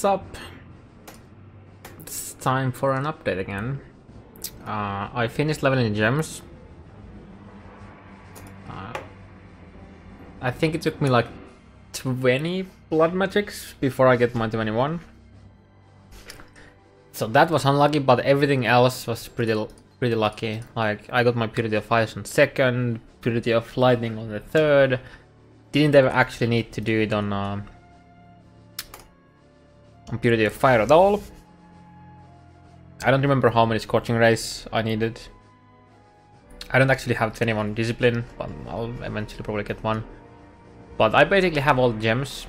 What's up? It's time for an update again. I finished leveling gems. I think it took me like 20 blood magics before I get my 21. So that was unlucky, but everything else was pretty lucky. Like I got my Purity of Ice on 2nd, Purity of Lightning on the 3rd. Didn't ever actually need to do it on Purity of Fire at all. I don't remember how many Scorching Rays I needed. I don't actually have 21 Discipline, but I'll eventually probably get one. But I basically have all the gems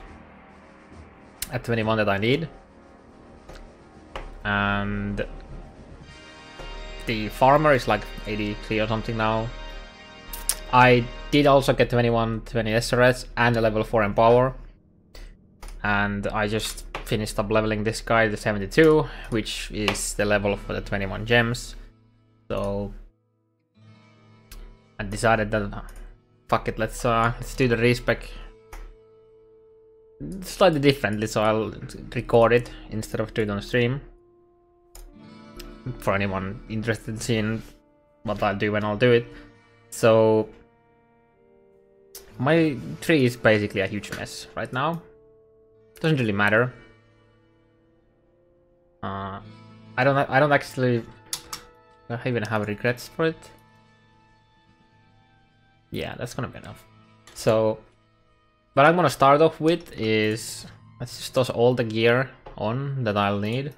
at 21 that I need. And the farmer is like 83 or something now. I did also get 20 SRS and a level 4 Empower. And I just finished up leveling this guy to 72, which is the level for the 21 gems. So I decided that fuck it, let's do the respec slightly differently, so I'll record it instead of do it on stream. For anyone interested in seeing what I'll do when I'll do it. So my tree is basically a huge mess right now. Doesn't really matter. I don't actually even have regrets for it. Yeah, that's gonna be enough. So what I'm gonna start off with is let's just toss all the gear on that I'll need.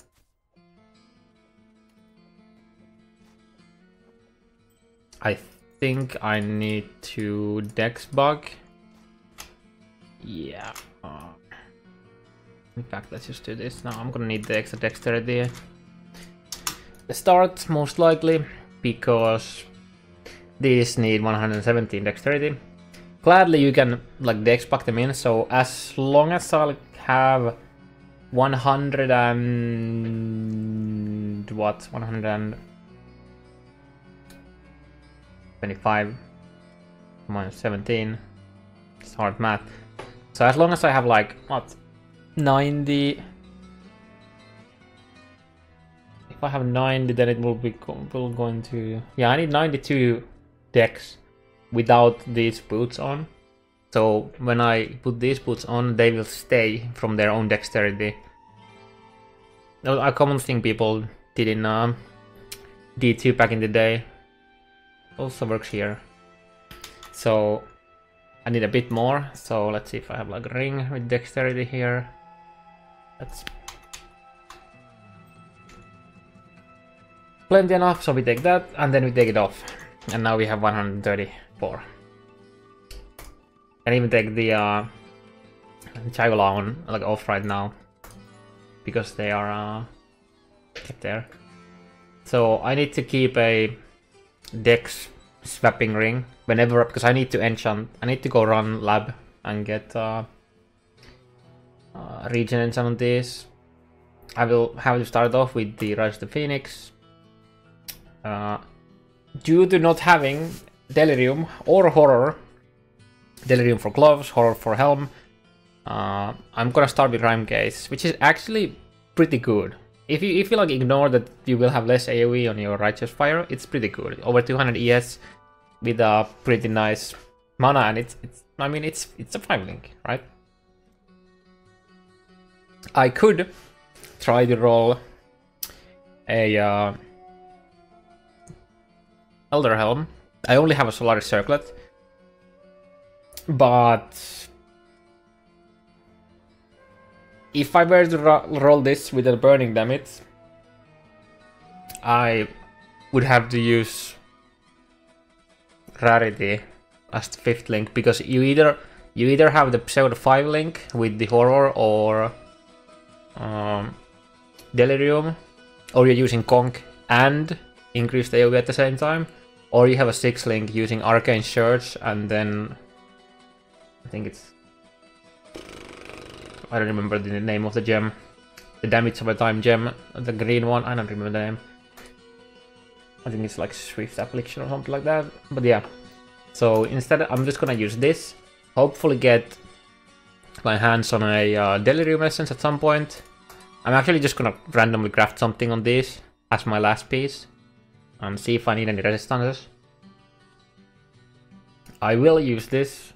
I think I need to dex bug. Yeah. In fact, let's just do this now. I'm gonna need the extra dexterity. The start, most likely, because these need 117 dexterity. Gladly, you can like dex bug them in. So as long as I'll have 100 and what 125 minus 17. It's hard math. So as long as I have like what 90. If I have 90, then it will be going to. Yeah, I need 92 dex without these boots on. So when I put these boots on, they will stay from their own dexterity. A common thing people did in D2 back in the day. Also works here. So I need a bit more. So let's see if I have like a ring with dexterity here. That's plenty enough, so we take that and then we take it off. And now we have 134. Can even take the Chagala on like off right now because they are kept there. So I need to keep a dex swapping ring whenever, because I need to enchant. I need to go run lab and get regen enchant on this. I will have to start off with the Rise of the Phoenix. Due to not having Delirium or Horror, Delirium for gloves, Horror for helm, I'm gonna start with Rhyme Gaze, which is actually pretty good. If you like ignore that you will have less AoE on your Righteous Fire, it's pretty good. Over 200 ES with a pretty nice mana, and it's a 5-link, right? I could try to roll a Elder Helm. I only have a Solaris Circlet, but if I were to roll this with a burning damage, I would have to use Rarity as the 5th link, because you either have the Pseudo 5 link with the Horror or Delirium, or you're using Conk and increase the AoE at the same time, or you have a 6th link using Arcane Surge and then I think it's, I don't remember the name of the gem, the damage over time gem, the green one, I don't remember the name. I think it's like Swift Affliction or something like that, but yeah. So instead I'm just gonna use this, hopefully get my hands on a Delirium Essence at some point, I'm actually just gonna randomly craft something on this as my last piece and see if I need any resistances. I will use this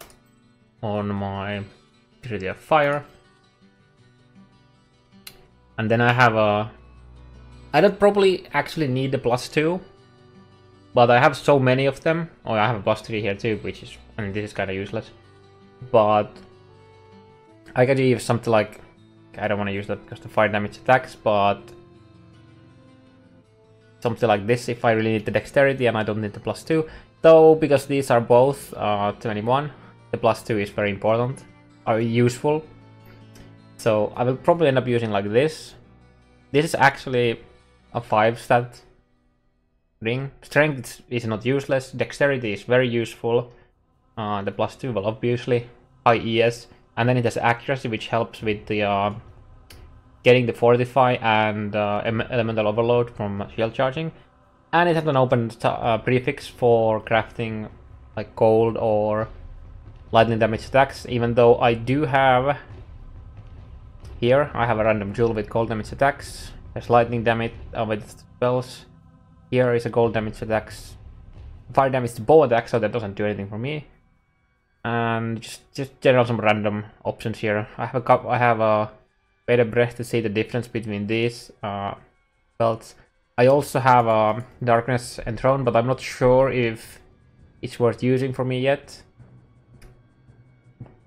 on my Purity of Fire. And then I have a... I don't probably actually need the +2, but I have so many of them. Oh, I have a +3 here too, which is... I mean, this is kind of useless. But I could use something like... I don't want to use that because the fire damage attacks, but... something like this if I really need the dexterity and I don't need the +2. Though, because these are both 21, the +2 is very important, or useful. So I will probably end up using like this. This is actually a 5-stat ring. Strength is not useless. Dexterity is very useful. The +2 will obviously. High ES. And then it has accuracy, which helps with the getting the Fortify and Elemental Overload from shield charging. And it has an open prefix for crafting like cold or lightning damage attacks, even though I do have... Here, I have a random jewel with cold damage attacks. There's lightning damage with spells. Here is a cold damage attacks. Fire damage to bow attack, so that doesn't do anything for me. And just general some random options here. I have a better breath to see the difference between these belts. I also have a darkness enthroned, but I'm not sure if it's worth using for me yet.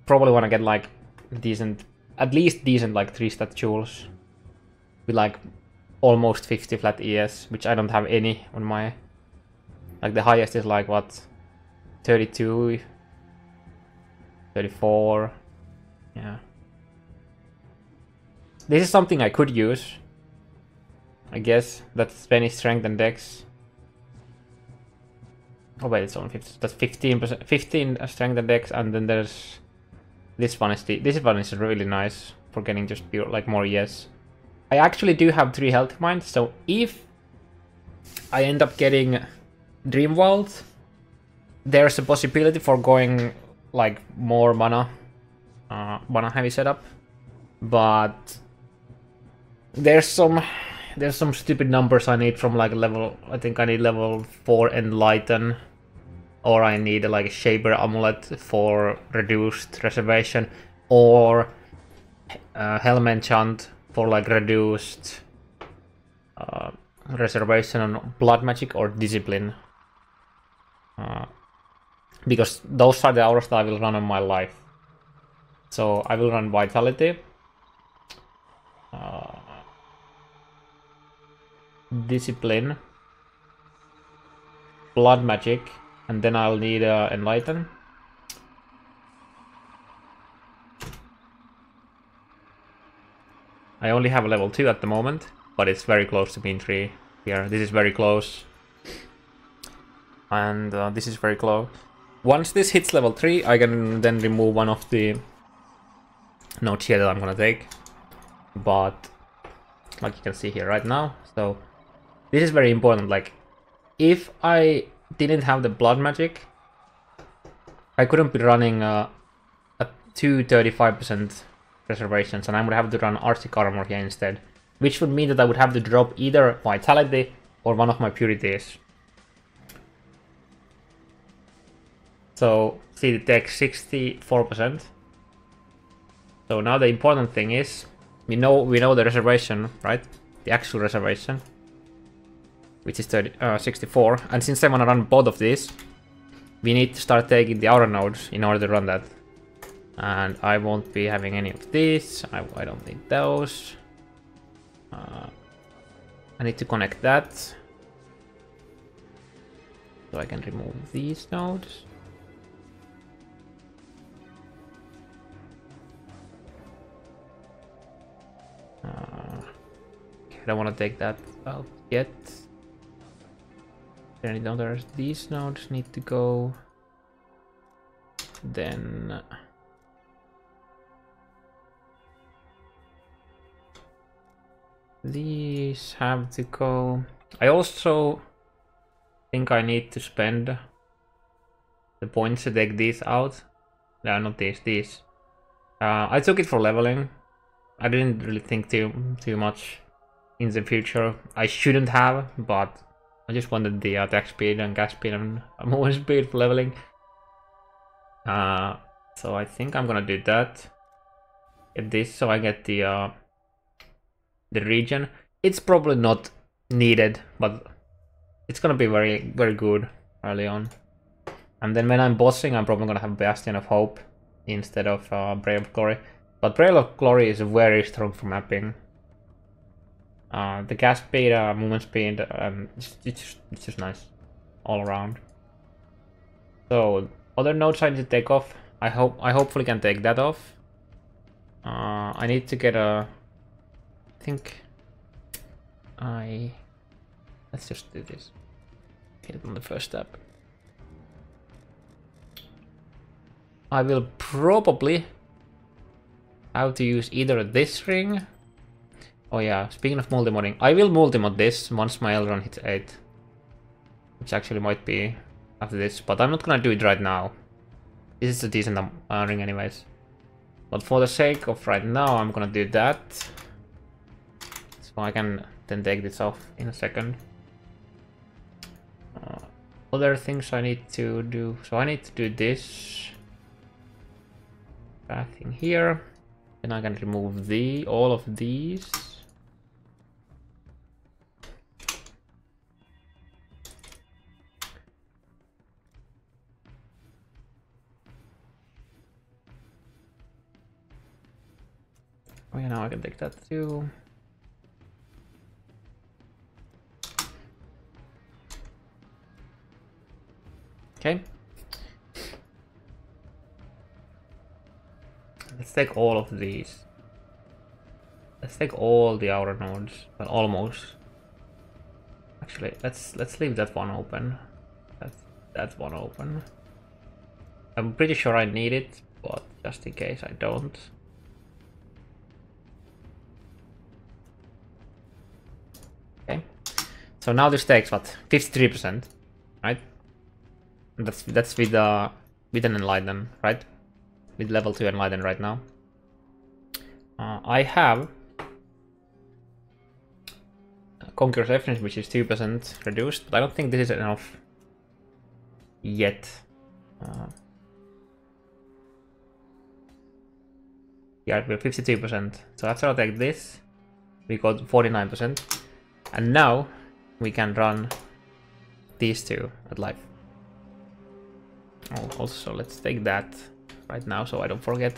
Probably want to get like decent, at least decent like 3-stat jewels with like almost 50 flat ES, which I don't have any on my... Like the highest is like what, 32, 34, yeah. This is something I could use, I guess. That's 20 strength and dex. Oh wait, it's only 50. That's 15%, 15 strength and dex, and then there's this one is really nice for getting just pure like more ES. I actually do have 3 health mines, so if I end up getting Dream Vault, there's a possibility for going like more mana heavy setup, but there's some stupid numbers I need from like level. I think I need level 4 Enlighten, or I need like a Shaper Amulet for reduced reservation, or Helm Enchant for like reduced reservation on Blood Magic or Discipline. Because those are the auras that I will run on my life. So I will run Vitality, Discipline, Blood Magic, and then I'll need Enlighten. I only have a level 2 at the moment, but it's very close to being 3 here. This is very close. And this is very close. Once this hits level 3, I can then remove one of the notes here that I'm gonna take. But, like you can see here right now, so this is very important. Like, if I didn't have the Blood Magic, I couldn't be running a 235% reservations, and I would have to run Arctic Armor here instead, which would mean that I would have to drop either Vitality or one of my Purities. So, see, it takes 64%. So now the important thing is, we know the reservation, right? The actual reservation, which is 64. And since I want to run both of these, we need to start taking the aura nodes in order to run that. And I won't be having any of these. I don't need those. I need to connect that, so I can remove these nodes. I don't want to take that out yet. Then there's these nodes need to go. Then these have to go. I also think I need to spend the points to take these out. No, not these. I took it for leveling. I didn't really think too much in the future. I shouldn't have, but I just wanted the attack speed and gas speed and movement speed for leveling. So I think I'm gonna do that. Get this so I get the regen. It's probably not needed, but it's gonna be very good early on. And then when I'm bossing, I'm probably gonna have Bastion of Hope instead of Braille of Glory. But Braille of Glory is very strong for mapping. The gas speed, movement speed, it's just nice all around. So other nodes I need to take off. I hopefully can take that off. I need to get a. I think let's just do this. Get it on the first step. I will probably have to use either this ring. Oh yeah, speaking of multimodding, I will multimod this once my Elrond hits 8. Which actually might be after this, but I'm not gonna do it right now. This is a decent ring anyways. But for the sake of right now, I'm gonna do that. So I can then take this off in a second. Other things I need to do. So I need to do this. Thing here. Then I can remove all of these. Oh yeah, now I can take that too. Okay. Let's take all of these. Let's take all the outer nodes. Well, almost. Actually, let's leave that one open. That's one open. I'm pretty sure I need it, but just in case I don't. Okay. So now this takes what? 53%, right? That's with an Enlighten, right? With level 2 Enlighten right now. I have Conqueror's Efficiency, which is 2% reduced, but I don't think this is enough yet. Yeah, we're 52%. So after I take this, we got 49%. And now we can run these two at life. Oh, also, let's take that right now so I don't forget.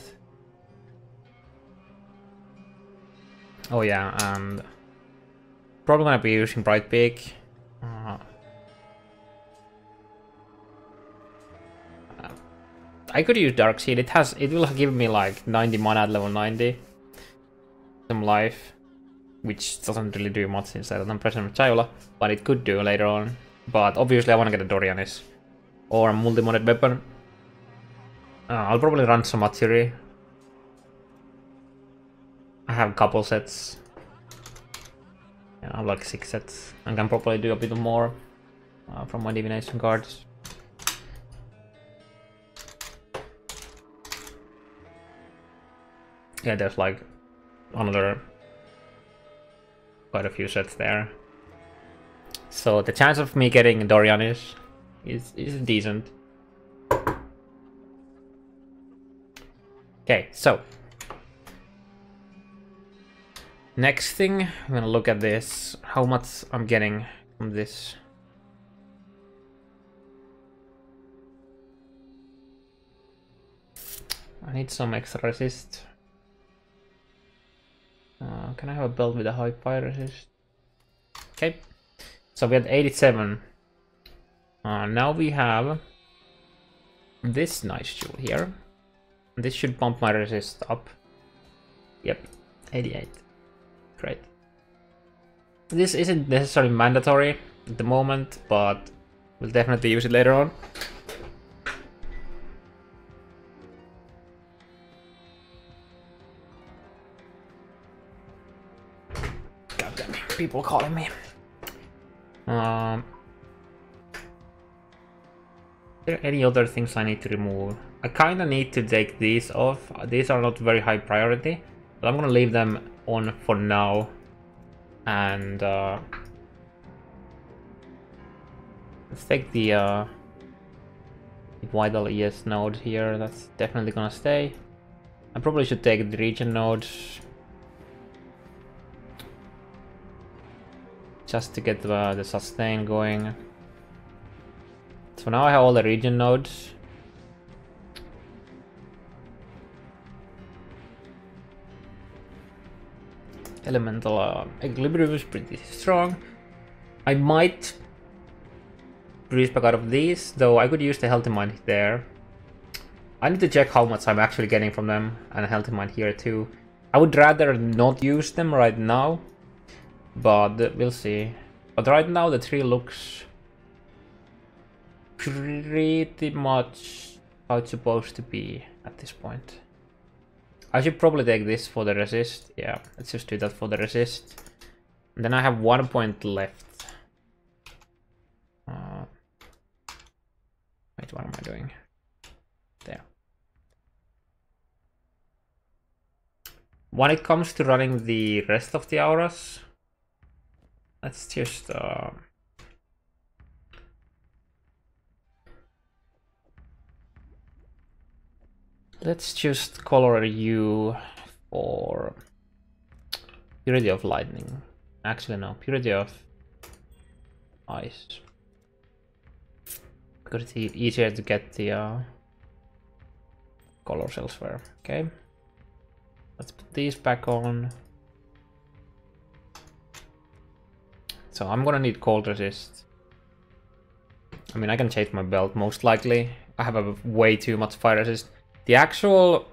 Oh yeah, and probably gonna be using Bright Peak. I could use Dark Seed. It will give me like 90 mana at level 90. Some life, which doesn't really do much since I don't present with Chiola, but it could do later on. But obviously I want to get a Dorianis or a multi-modded weapon. I'll probably run some Matsuri. I have a couple sets. Yeah, I have like 6 sets. I can probably do a bit more from my divination cards. Yeah, there's like another quite a few sets there. So the chance of me getting Dorianis is decent. Okay, so next thing, I'm gonna look at this, how much I'm getting from this. I need some extra resist. Can I have a belt with a high fire resist? Okay, so we had 87. Now we have this nice jewel here. This should bump my resist up. Yep, 88. Great. This isn't necessarily mandatory at the moment, but we'll definitely use it later on. God damn, people calling me. Are there any other things I need to remove? I kinda need to take these off. These are not very high priority, But I'm gonna leave them on for now. And let's take the vital ES node here. That's definitely gonna stay. I probably should take the region node just to get the sustain going. So now I have all the region nodes. Elemental equilibrium is pretty strong. I might respec out of these, though I could use the healthy mind there. I need to check how much I'm actually getting from them, and healthy mind here too. I would rather not use them right now, but we'll see. But right now the tree looks pretty much how it's supposed to be at this point. I should probably take this for the resist. Yeah, let's just do that for the resist. And then I have 1 point left. Wait, what am I doing? There. When it comes to running the rest of the auras, let's just color you for Purity of Lightning. Actually, no, Purity of Ice. Because it's easier to get the colors elsewhere. Okay. Let's put these back on. So I'm gonna need cold resist. I mean, I can change my belt most likely. I have a way too much fire resist. The actual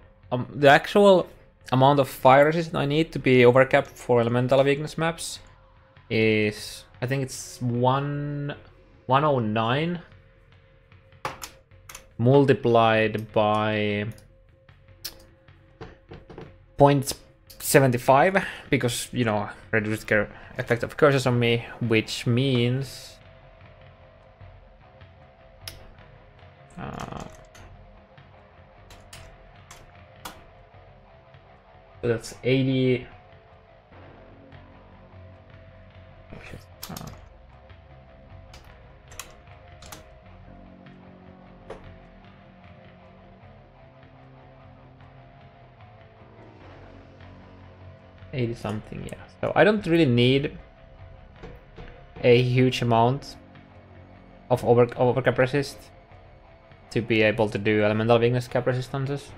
amount of fire resist I need to be overcapped for elemental weakness maps is, I think it's 109 multiplied by 0.75, because, you know, reduced effect of curses on me, which means so that's 80. Oh shit. 80 something, yeah. So I don't really need a huge amount of overcap resist to be able to do elemental weakness cap resistances.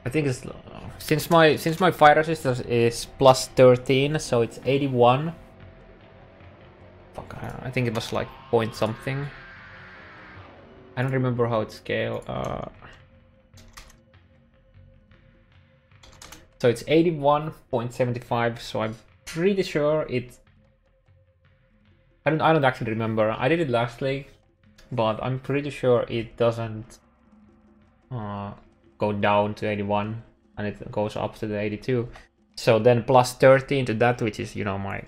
I think it's since my fire resistance is plus 13, so it's 81. Fuck, I think it was like point something. I don't remember how it scale. So it's 81.75. So I'm pretty sure it. I don't actually remember. I did it last league, but I'm pretty sure it doesn't go down to 81, and it goes up to the 82. So then plus 13 to that, which is, you know, my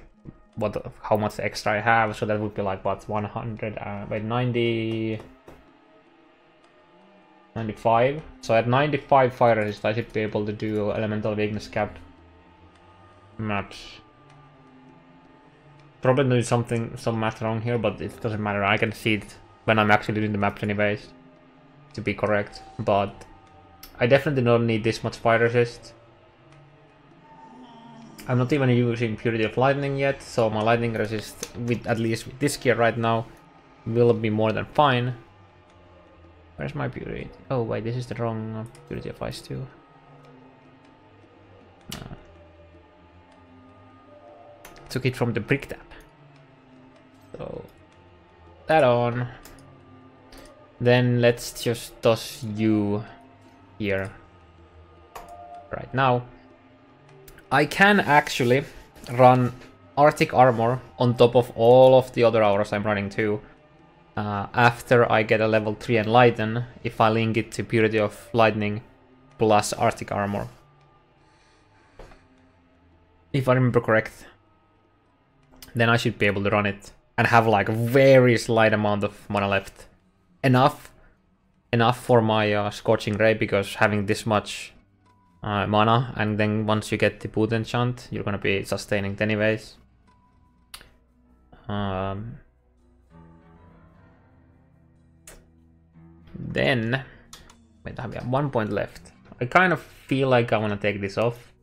how much extra I have. So that would be like what, 100 wait, 90 95. So at 95 fire resist I should be able to do elemental weakness capped maps. Probably doing some math wrong here, but it doesn't matter. I can see it when I'm actually doing the maps anyways to be correct. But I definitely don't need this much fire resist. I'm not even using Purity of Lightning yet, so my lightning resist, with at least with this gear right now, will be more than fine. Where's my Purity? Oh wait, this is the wrong Purity of Ice too. Took it from the brick tap. So that on. Then let's just toss you here right now. I can actually run Arctic Armor on top of all of the other auras I'm running too. After I get a level 3 Enlighten, if I link it to Purity of Lightning plus Arctic Armor. If I remember correct, then I should be able to run it and have like a very slight amount of mana left. Enough for my Scorching Ray, because having this much mana, and then once you get the boot enchant, you're gonna be sustaining it anyways. Then, wait, we have 1 point left. I kind of feel like I want to take this off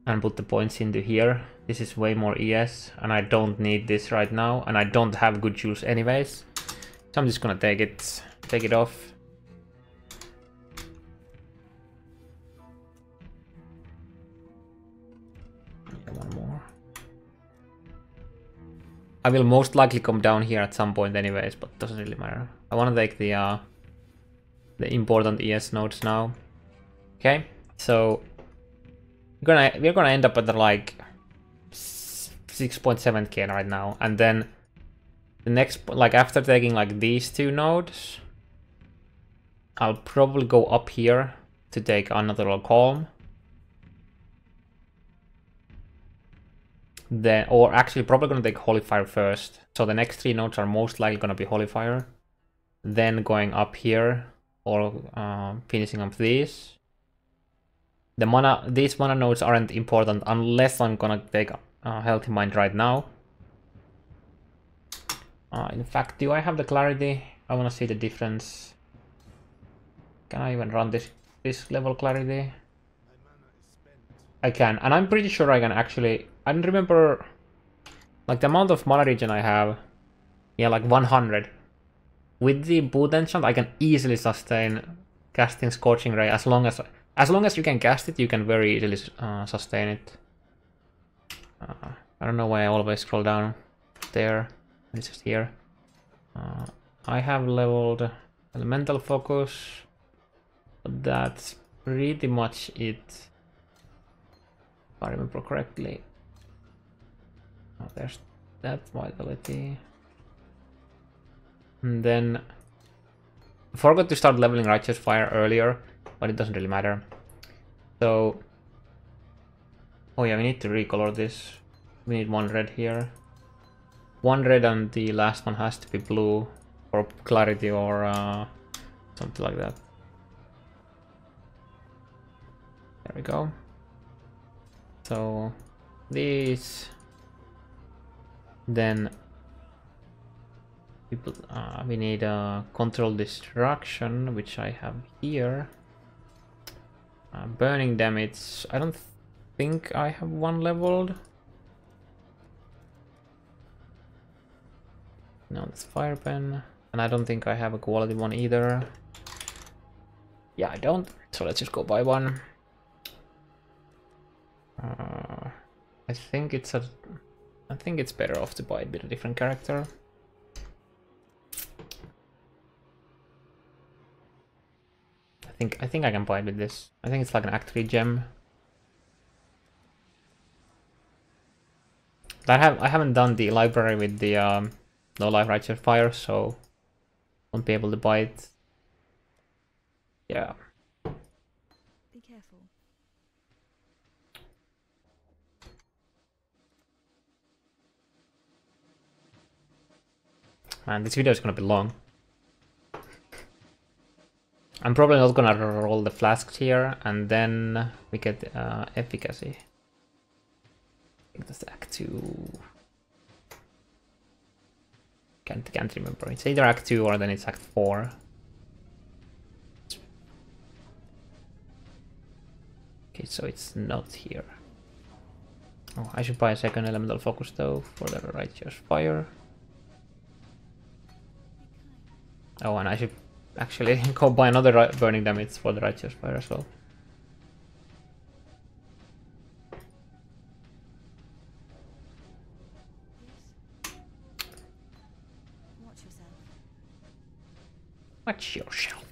and put the points into here. This is way more ES, and I don't need this right now, and I don't have good juice anyways. So I'm just gonna take it off. One more. I will most likely come down here at some point anyways, but doesn't really matter. I want to take the important ES nodes now. Okay, so we're gonna end up at like 6.7k right now, and then the next, like after taking like these two nodes, I'll probably go up here to take another calm. Then, or actually probably gonna take Holy Fire first. So the next 3 nodes are most likely gonna be Holy Fire. Then going up here, or finishing up these. These mana nodes aren't important unless I'm gonna take Healthy Mind right now. In fact, do I have the clarity? I wanna see the difference. Can I even run this level clarity? I can, and I'm pretty sure I can actually. I don't remember, like the amount of mana regen I have. Yeah, like 100. With the boot enchant, I can easily sustain casting Scorching Ray as long as you can cast it, you can very easily sustain it. I don't know why I always scroll down there. It's just here. I have leveled Elemental Focus, but that's pretty much it. If I remember correctly. Oh, there's that Vitality. And then I forgot to start leveling Righteous Fire earlier, but it doesn't really matter. So, oh yeah, we need to recolor this. We need 1 red here. 1 red, and the last one has to be blue for clarity or something like that. There we go. So these, then we need a Control Destruction, which I have here. Burning Damage, I don't think I have 1 leveled. No, that's Fire Pen, and I don't think I have a quality one either. Yeah, I don't, so let's just go buy one. I think it's better off to buy it with a different character. I think I can buy it with this. I think it's like an Act 3 gem. I haven't done the library with the Lowlife Righteous Fire, so won't be able to buy it. Yeah. Be careful. Man, this video is gonna be long. I'm probably not gonna roll the flasks here, and then we get efficacy. I think that's Act 2. Can't remember. It's either Act 2 or then it's Act 4. Okay, so it's not here. Oh, I should buy a second Elemental Focus though for the Righteous Fire. Oh, and I should actually go buy another Burning Damage for the Righteous Fire as well. Watch yourself. Watch yourself.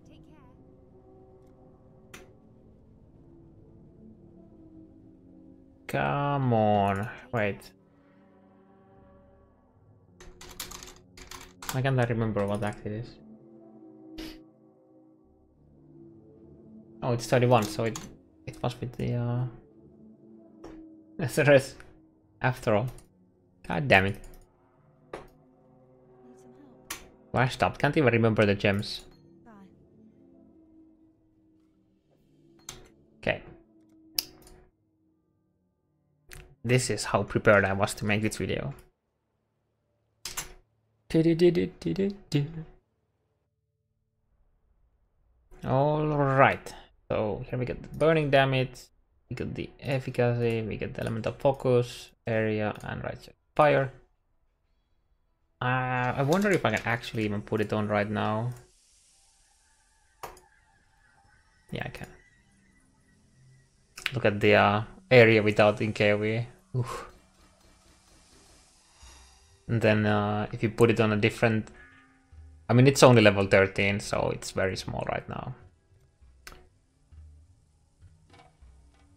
Take care. Come on, wait. I can't remember what act it is. Oh, it's 31, so it must be the SSF after all. God damn it. Need some help? Why stopped? Can't even remember the gems. Bye. Okay. This is how prepared I was to make this video. Alright, so here we get the burning damage, we get the efficacy, we get the elemental focus, area, and right side fire. I wonder if I can actually even put it on right now. Yeah, I can. Look at the area without NKV. Oof. And then if you put it on a different... I mean, it's only level 13, so it's very small right now.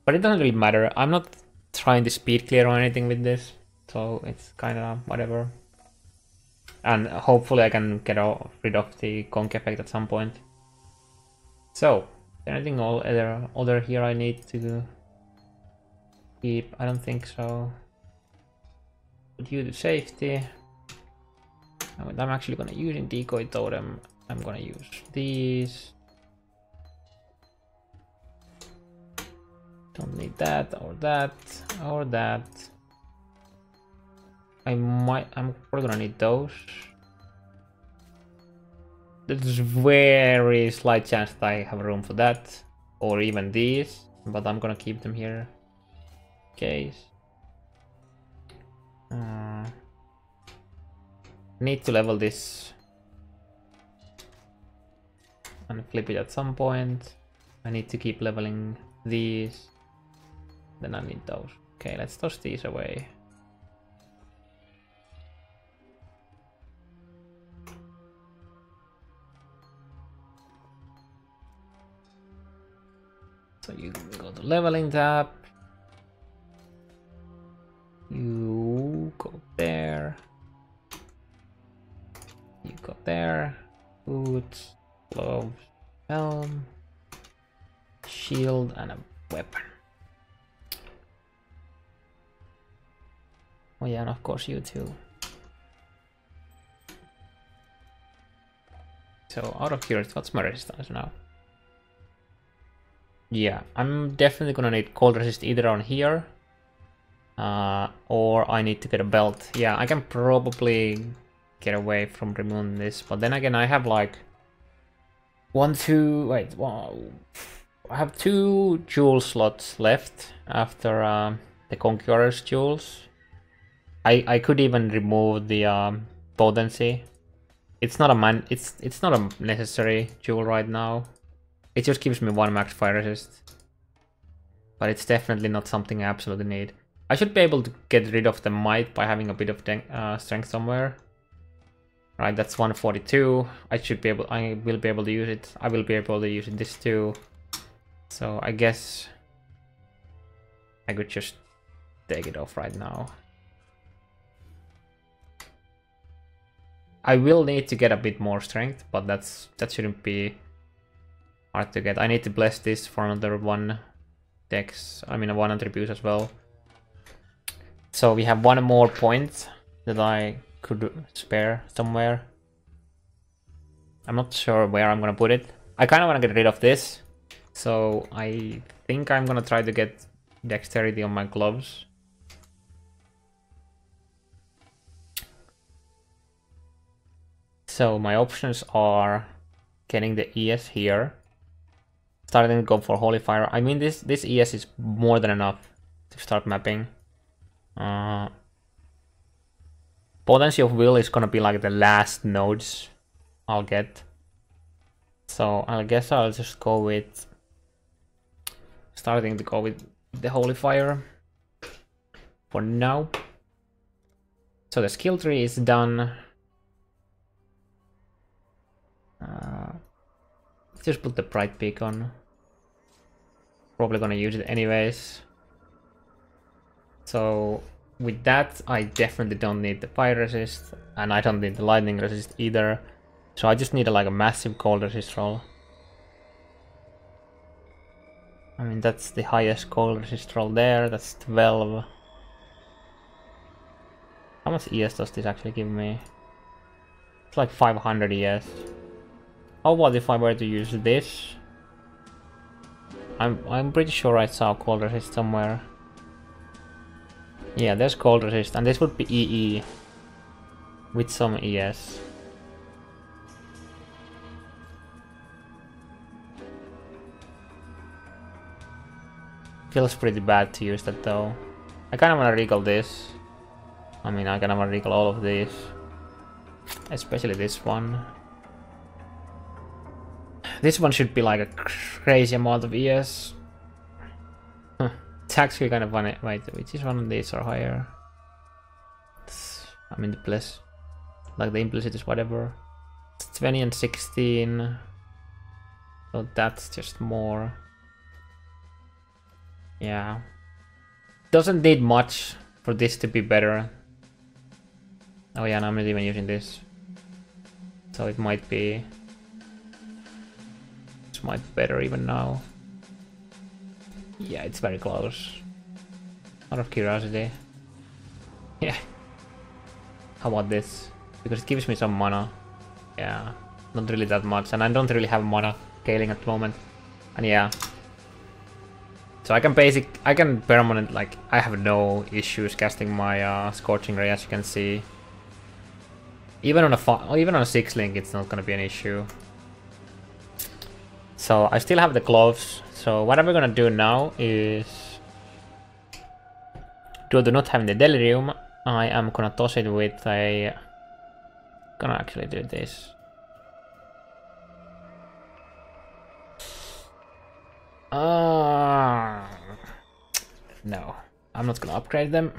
But it doesn't really matter. I'm not trying to speed clear or anything with this, so it's kind of whatever. And hopefully I can get rid of the conk effect at some point. So, anything other here I need to keep? I don't think so. Put you to safety. I'm actually gonna use in decoy totem. I'm gonna use these. Don't need that or that or that. I'm probably gonna need those. There's very slight chance that I have room for that, or even these, but I'm gonna keep them here in case. Need to level this and flip it at some point. I need to keep leveling these. Then I need those. Okay, let's toss these away. So you go to leveling tab. You go there. You go there. Boots, gloves, helm, shield, and a weapon. Oh yeah, and of course you too. So out of curiosity, what's my resistance now? Yeah, I'm definitely gonna need cold resist either on here, or I need to get a belt. Yeah, I can probably get away from removing this, but then again I have like I have 2 jewel slots left after the Conqueror's jewels. I could even remove the potency. It's not a necessary jewel right now. It just gives me 1 max fire resist, but it's definitely not something I absolutely need. I should be able to get rid of the might by having a bit of strength somewhere. Right, that's 142. I will be able to use it. I will be able to use this too. So I guess I could just take it off right now. I will need to get a bit more strength, but that shouldn't be hard to get. I need to bless this for another 1 dex. I mean 1 attribute as well. So we have 1 more point that I could spare somewhere. I'm not sure where I'm gonna put it. I kind of want to get rid of this, so I think I'm gonna try to get dexterity on my gloves. So my options are getting the ES here, starting to go for Holy Fire. I mean this ES is more than enough to start mapping. Potency of Will is gonna be like the last nodes I'll get. So I guess I'll just go with starting to go with the Holy Fire for now. So the skill tree is done. Let's just put the Bright Peak on. Probably gonna use it anyways. So with that, I definitely don't need the fire resist, and I don't need the lightning resist either. So I just need like a massive cold resist roll. I mean, that's the highest cold resist roll there. That's 12. How much ES does this actually give me? It's like 500 ES. How about if I were to use this? I'm pretty sure I saw cold resist somewhere. Yeah, there's cold resist, and this would be EE with some ES. Feels pretty bad to use that though. I kinda wanna regal this. I mean, I kinda wanna regal all of these. Especially this one. This one should be like a crazy amount of ES. Huh. It's actually kind of funny. Wait, which is one of these are higher? I mean, the plus. Like the implicit is whatever. It's 20 and 16. So that's just more. Yeah. Doesn't need much for this to be better. Oh yeah, and I'm not even using this. So it might be... This might be better even now. Yeah, it's very close. Out of curiosity. Yeah. How about this? Because it gives me some mana. Yeah, not really that much. And I don't really have mana scaling at the moment. And yeah. So I can permanent, like, I have no issues casting my Scorching Ray, as you can see. Even on a 6 link, it's not gonna be an issue. So I still have the gloves. So what I'm gonna do now is, due to not having the delirium, I am gonna toss it with a. Gonna actually do this. No, I'm not gonna upgrade them.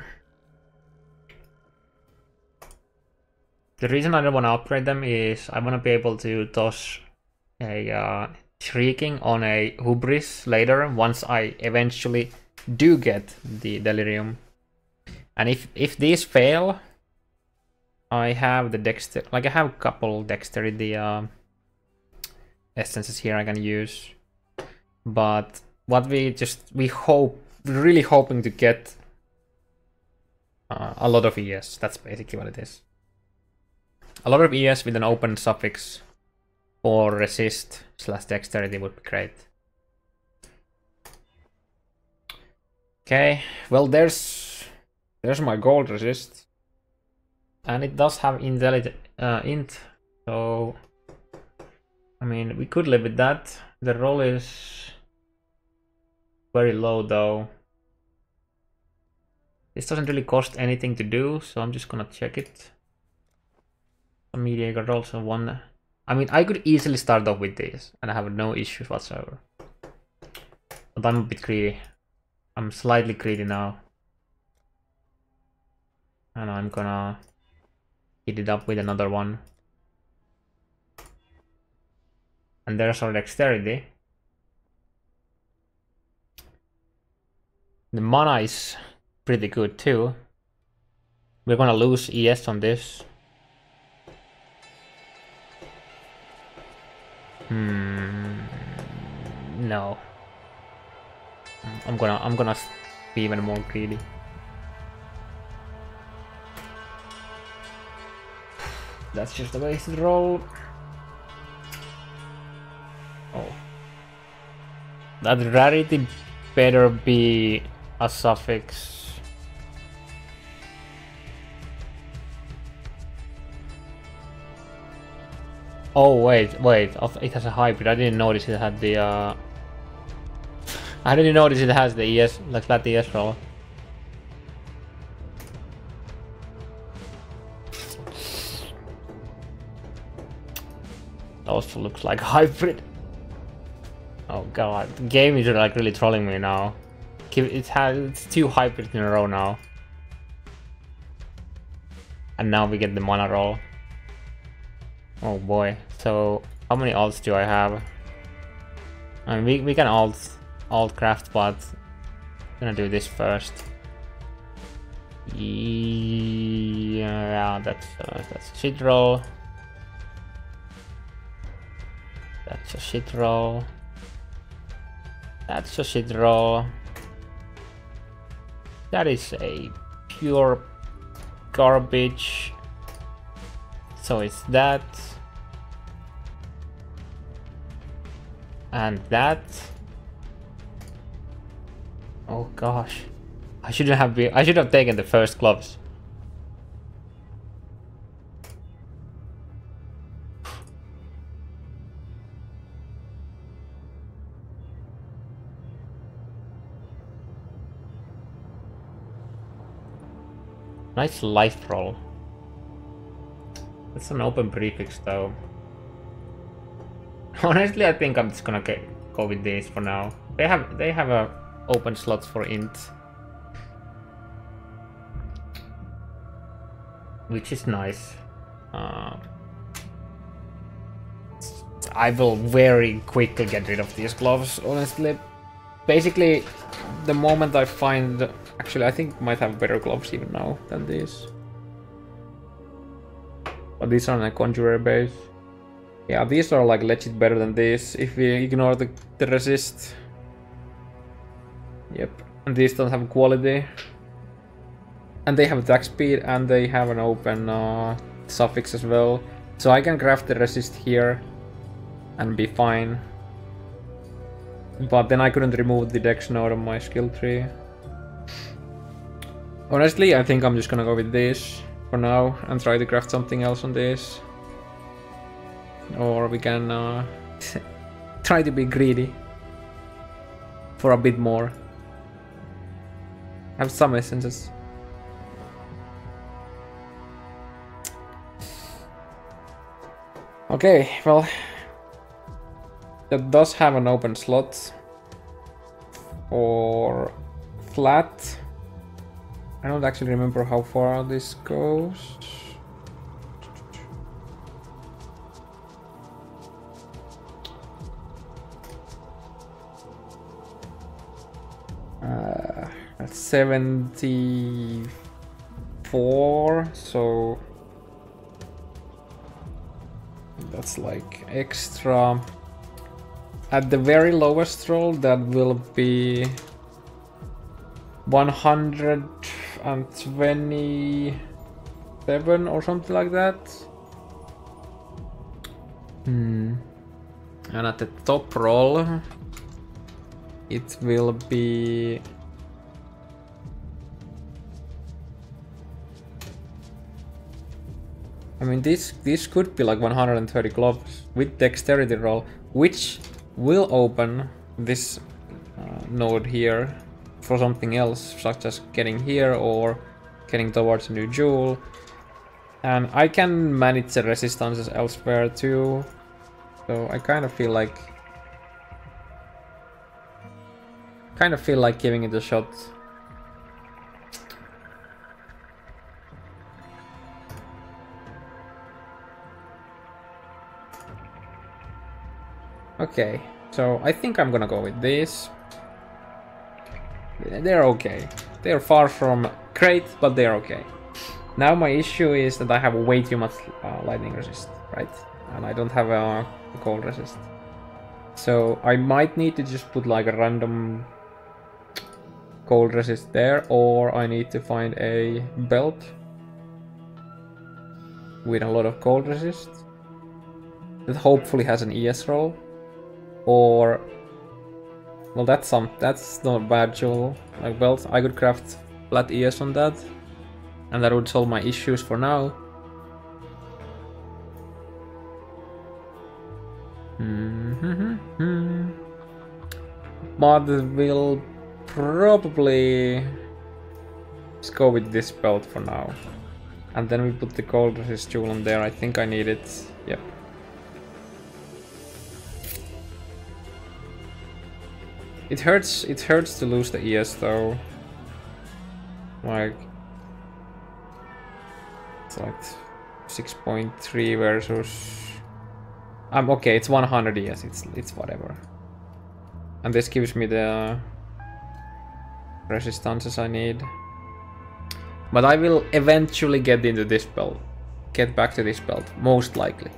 The reason I don't want to upgrade them is I want to be able to toss a Shrieking on a Hubris later, once I eventually do get the Delirium. And if these fail, I have the Dexter, like I have a couple Dexterity essences here I can use. But what we're really hoping to get a lot of ES. That's basically what it is. A lot of ES with an open suffix or resist / dexterity would be great. Okay, well there's my gold resist, and it does have int, so I mean we could live with that. The roll is very low though. This doesn't really cost anything to do, so I'm just gonna check it. Mediocre rolls and one. I mean, I could easily start off with this, and I have no issues whatsoever. But I'm a bit greedy. I'm slightly greedy now. And I'm gonna hit it up with another one. And there's our dexterity. The mana is pretty good too. We're gonna lose ES on this. No. I'm gonna be even more greedy. That's just a wasted roll. Oh. That rarity better be a suffix. Oh wait, it has a hybrid. I didn't notice it had the I didn't notice it has the ES, like flat ES roll. Also looks like hybrid. Oh god, the game is like really trolling me now. It's 2 hybrids in a row now. And now we get the mana roll. Oh boy, so how many alts do I have? I mean, we can alt craft, but I'm gonna do this first. Yeah, that's a shit roll. That's a shit roll. That's a shit roll. That is a pure garbage. So it's that. And that. Oh gosh. I should have taken the first gloves. Nice life roll. That's an open prefix though. Honestly, I think I'm just gonna go with these for now. They have a open slots for int, which is nice. I will very quickly get rid of these gloves, honestly. Basically, the moment I find... Actually, I think I might have better gloves even now than these. But these are on a conjurer base. Yeah, these are like legit better than these, if we ignore the resist. Yep, and these don't have quality. And they have attack speed, and they have an open suffix as well. So I can craft the resist here and be fine. But then I couldn't remove the dex node on my skill tree. Honestly, I think I'm just gonna go with this for now and try to craft something else on this. Or we can try to be greedy for a bit more. Have some essences. Okay, well, that does have an open slot or flat. I don't actually remember how far this goes. That's 74, so that's like extra. At the very lowest roll, that will be 127 or something like that. And at the top roll, it will be I mean, this could be like 130 gloves with dexterity roll, which will open this node here for something else, such as getting here or getting towards a new jewel. And I can manage the resistances elsewhere too, so I kind of feel like giving it a shot. Okay, so I think I'm gonna go with this. They're okay. They're far from great, but they're okay. Now my issue is that I have way too much lightning resist, right? And I don't have a cold resist. So I might need to just put like a random cold resist there, or I need to find a belt with a lot of cold resist that hopefully has an ES roll. Or, well, that's not a bad jewel, like belt. I could craft flat ES on that, and that would solve my issues for now. But we'll probably just go with this belt for now, and then we put the cold resist jewel on there. I think I need it. Yep. It hurts to lose the ES though. Like, it's like 6.3 versus okay, it's 100 ES, it's whatever. And this gives me the resistances I need. But I will eventually get into this belt. Get back to this belt, most likely.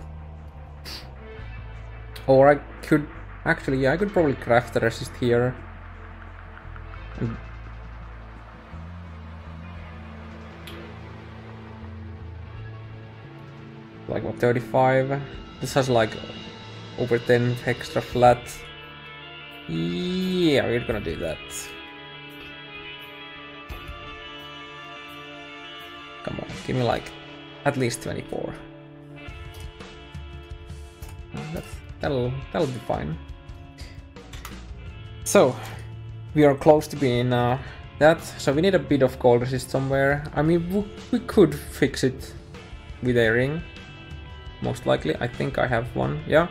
Or I could Actually, yeah, I could probably craft the resist here. Like what, 35? This has like over 10 extra flat. Yeah, we're gonna do that. Come on, give me like at least 24. That'll be fine. So we are close to being that. So we need a bit of cold resist somewhere. I mean, we could fix it with a ring. Most likely, I think I have one. Yeah.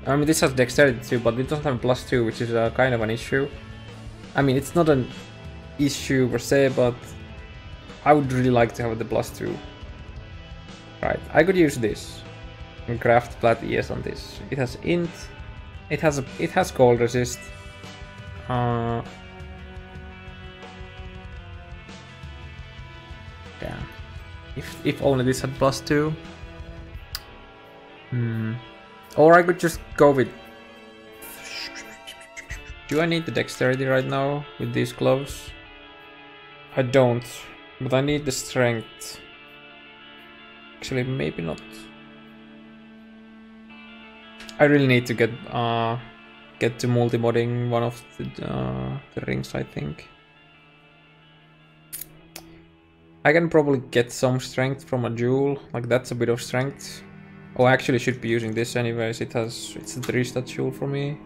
I mean, this has dexterity too, but it doesn't have +2, which is kind of an issue. I mean, it's not an issue per se, but I would really like to have the +2. Right, I could use this and craft flat ES on this. It has int. It has cold resist. Damn. If only this had +2. Or I could just go with... Do I need the dexterity right now with these gloves? I don't, but I need the strength. Actually, maybe not. I really need to get to multi-modding one of the rings, I think. I can probably get some strength from a jewel, like that's a bit of strength. Oh, I actually should be using this anyways. It's a 3-stat jewel for me.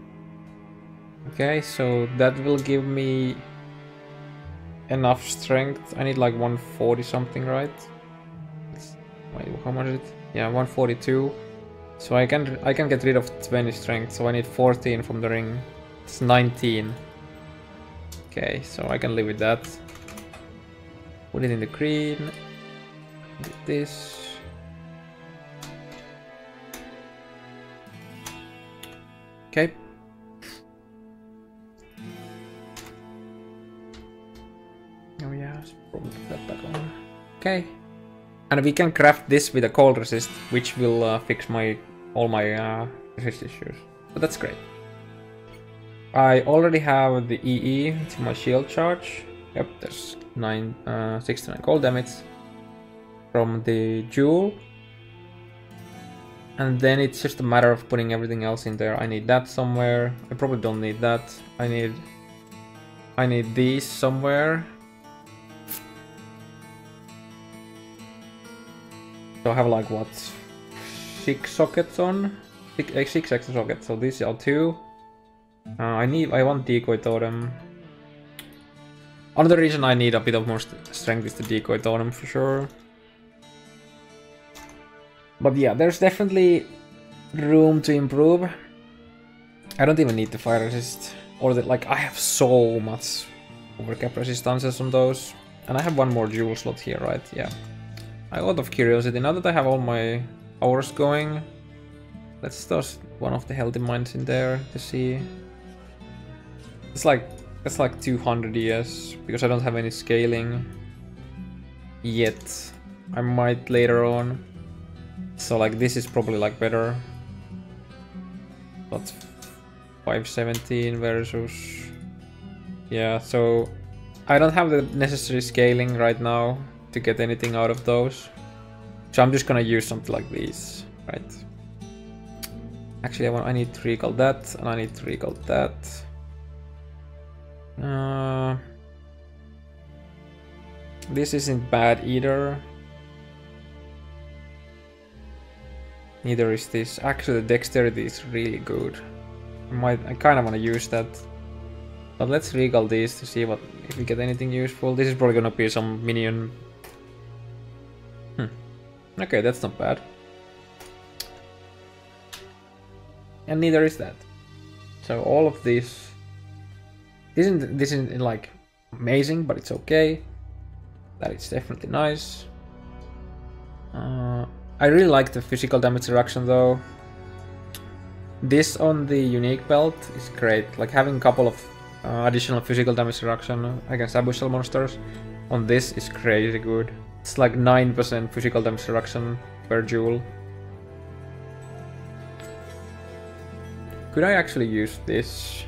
Okay, so that will give me enough strength. I need like 140 something, right? Wait, how much is it? Yeah, 142. So I can get rid of 20 strength. So I need 14 from the ring. It's 19. Okay, so I can live with that. Put it in the green. Do this. Okay. Oh yeah, probably put that back on. Okay. And we can craft this with a cold resist, which will fix all my resist issues. So that's great. I already have the EE to my shield charge. Yep, there's 69 cold damage from the jewel. And then it's just a matter of putting everything else in there. I need that somewhere. I probably don't need that. I need these somewhere. So I have like what, 6 sockets on? 6 extra sockets. So these are 2. I want decoy totem. Another reason I need a bit of more strength is the decoy totem for sure. But yeah, there's definitely room to improve. I don't even need the fire resist. Or like, I have so much overcap resistances on those. And I have one more jewel slot here, right? Yeah. A lot of curiosity. Now that I have all my hours going, let's toss one of the healthy mines in there to see. It's like 200 ES, because I don't have any scaling yet. I might later on. So like this is probably like better. But 517 versus... Yeah, so I don't have the necessary scaling right now to get anything out of those. So I'm just gonna use something like these, right? Actually, I need to recall that, and I need to recall that. This isn't bad either. Neither is this. Actually, the dexterity is really good. I kind of want to use that. But let's recall these to see if we get anything useful. This is probably gonna be some minion. Okay, that's not bad. And neither is that. So all of this isn't like amazing, but it's okay. That is definitely nice. I really like the physical damage reduction though. This on the unique belt is great. Like having a couple of additional physical damage reduction against abyssal monsters on this is crazy good. It's like 9% physical damage reduction per jewel. Could I actually use this?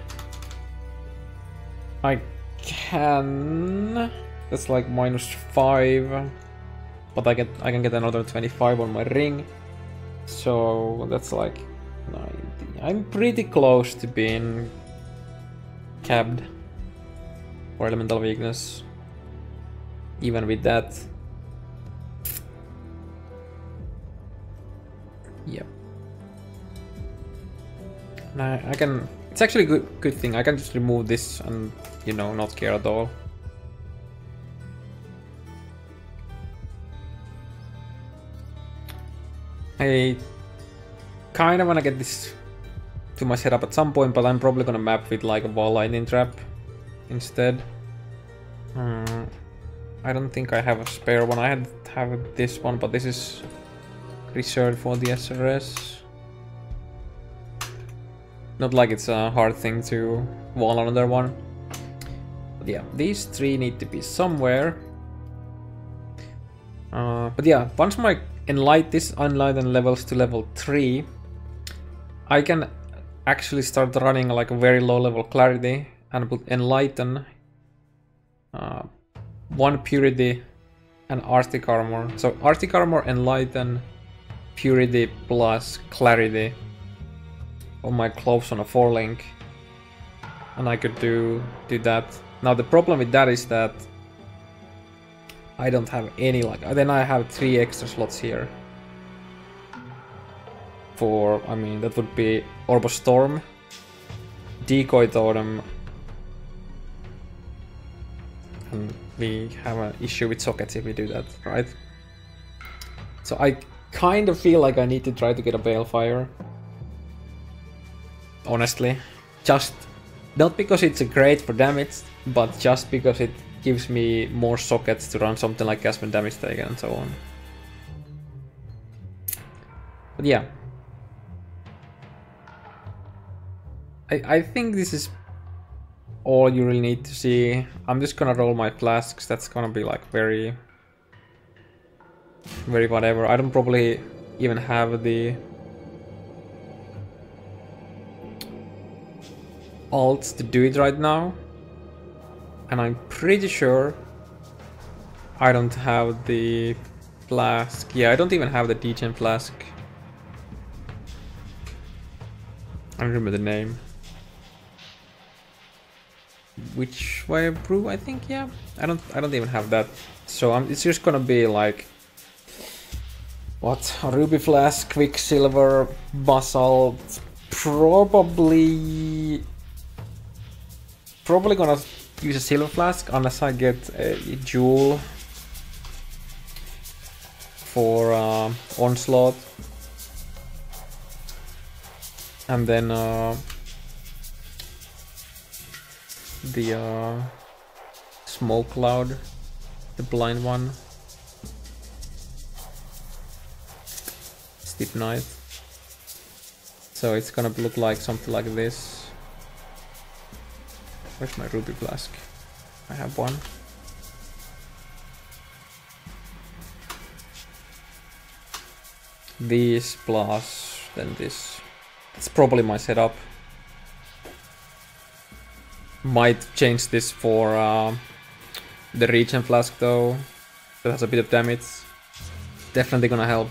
I can. That's like -5. But I can get another 25 on my ring. So that's like 90. I'm pretty close to being capped for elemental weakness. Even with that. Yep. I can. It's actually a good thing. I can just remove this and, you know, not care at all. I kind of want to get this to my setup at some point, but I'm probably gonna map with like a wall lightning trap instead. I don't think I have a spare one. I have this one, but this is reserved for the SRS. Not like it's a hard thing to wall another one. But yeah, these three need to be somewhere. But yeah, once my Enlighten levels to level 3, I can actually start running like a very low level Clarity and put Enlighten, 1 Purity and Arctic Armor. So Arctic Armor, Enlighten, Purity plus Clarity on my clothes on a 4-link. And I could do that. Now the problem with that is that I don't have any, like, then I have 3 extra slots here. For, I mean, that would be Orb of Storm, Decoy Totem, and we have an issue with sockets if we do that, right? So I kind of feel like I need to try to get a Balefire. Honestly. Just, not because it's great for damage, but just because it gives me more sockets to run something like Gasman Damage Taken and so on. But yeah. I think this is all you really need to see. I'm just gonna roll my flasks. That's gonna be like very whatever. I don't probably even have the alts to do it right now. And I'm pretty sure I don't have the flask. Yeah, I don't even have the degen flask. I don't remember the name. Which way of brew? I think, yeah. I don't even have that. So it's just gonna be like what? A ruby flask, quicksilver, basalt, probably gonna use a silver flask unless I get a jewel for onslaught, and then the smoke cloud, the blind one, steep knight. So it's gonna look like something like this. Where's my ruby flask? I have one. This plus then this. It's probably my setup. Might change this for the regen flask though. That has a bit of damage. Definitely gonna help.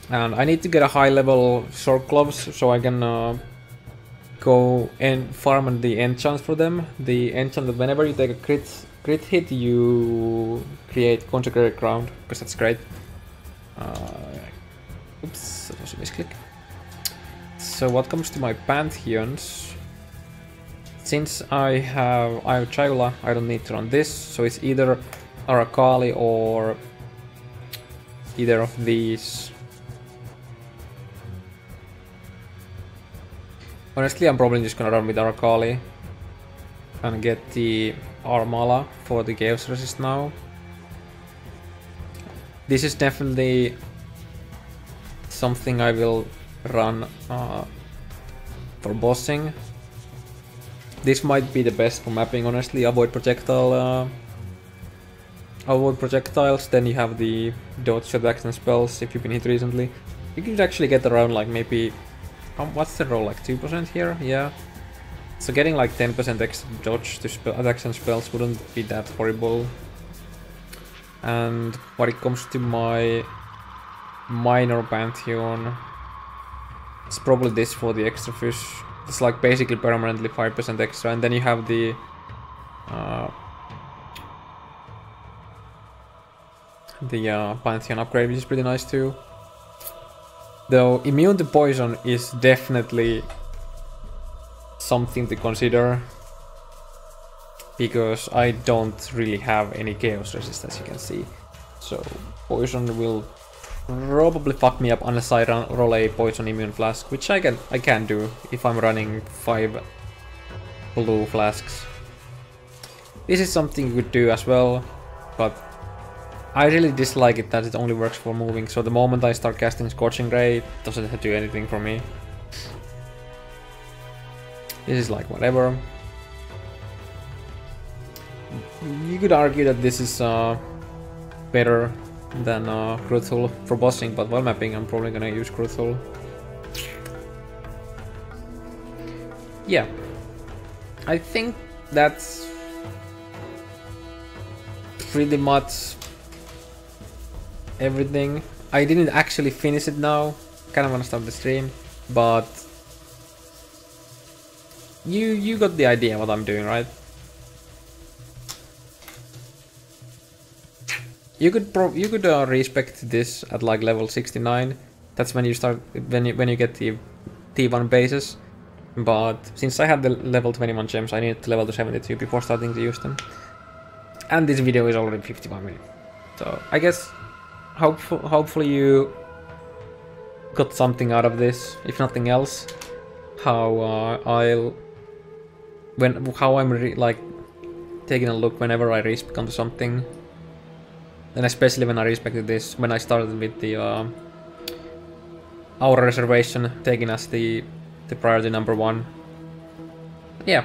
And I need to get a high level sword gloves so I can go and farm the enchants for them. The enchant that whenever you take a crit hit, you create consecrated ground, because that's great. Oops, that was a misclick. So what comes to my Pantheons, since I have Chayula, I don't need to run this, so it's either Arakali or either of these. Honestly, I'm probably just gonna run with Arakali and get the Armala for the Chaos Resist now. This is definitely something I will run for bossing. This might be the best for mapping, honestly. Avoid projectiles, then you have the dodge attacks and spells if you've been hit recently. You can actually get around like maybe What's the roll, like 2% here? Yeah. So getting like 10% extra dodge to attacks and spells wouldn't be that horrible. And when it comes to my minor Pantheon, it's probably this for the extra fish. It's like basically permanently 5% extra, and then you have the Pantheon upgrade, which is pretty nice too. Though immune to poison is definitely something to consider, because I don't really have any chaos resist, as you can see. So poison will probably fuck me up unless I roll a poison immune flask, which I can do if I'm running 5 blue flasks. This is something you could do as well, but I really dislike it that it only works for moving, so the moment I start casting Scorching Ray, it doesn't do anything for me. This is like whatever. You could argue that this is better than Cruthul for bossing, but while mapping I'm probably gonna use Cruthul. Yeah, I think that's pretty much everything. I didn't actually finish it now, kinda wanna start the stream, but you got the idea what I'm doing, right? You could respect this at like level 69. That's when you start when you get the T1 bases. But since I had the level 21 gems, I needed to level to 72 before starting to use them. And this video is already 51 minutes. So I guess hopefully you got something out of this, if nothing else. How I'm like taking a look whenever I respec onto something. And especially when I respected this, when I started with the our reservation taking us the priority number 1. Yeah.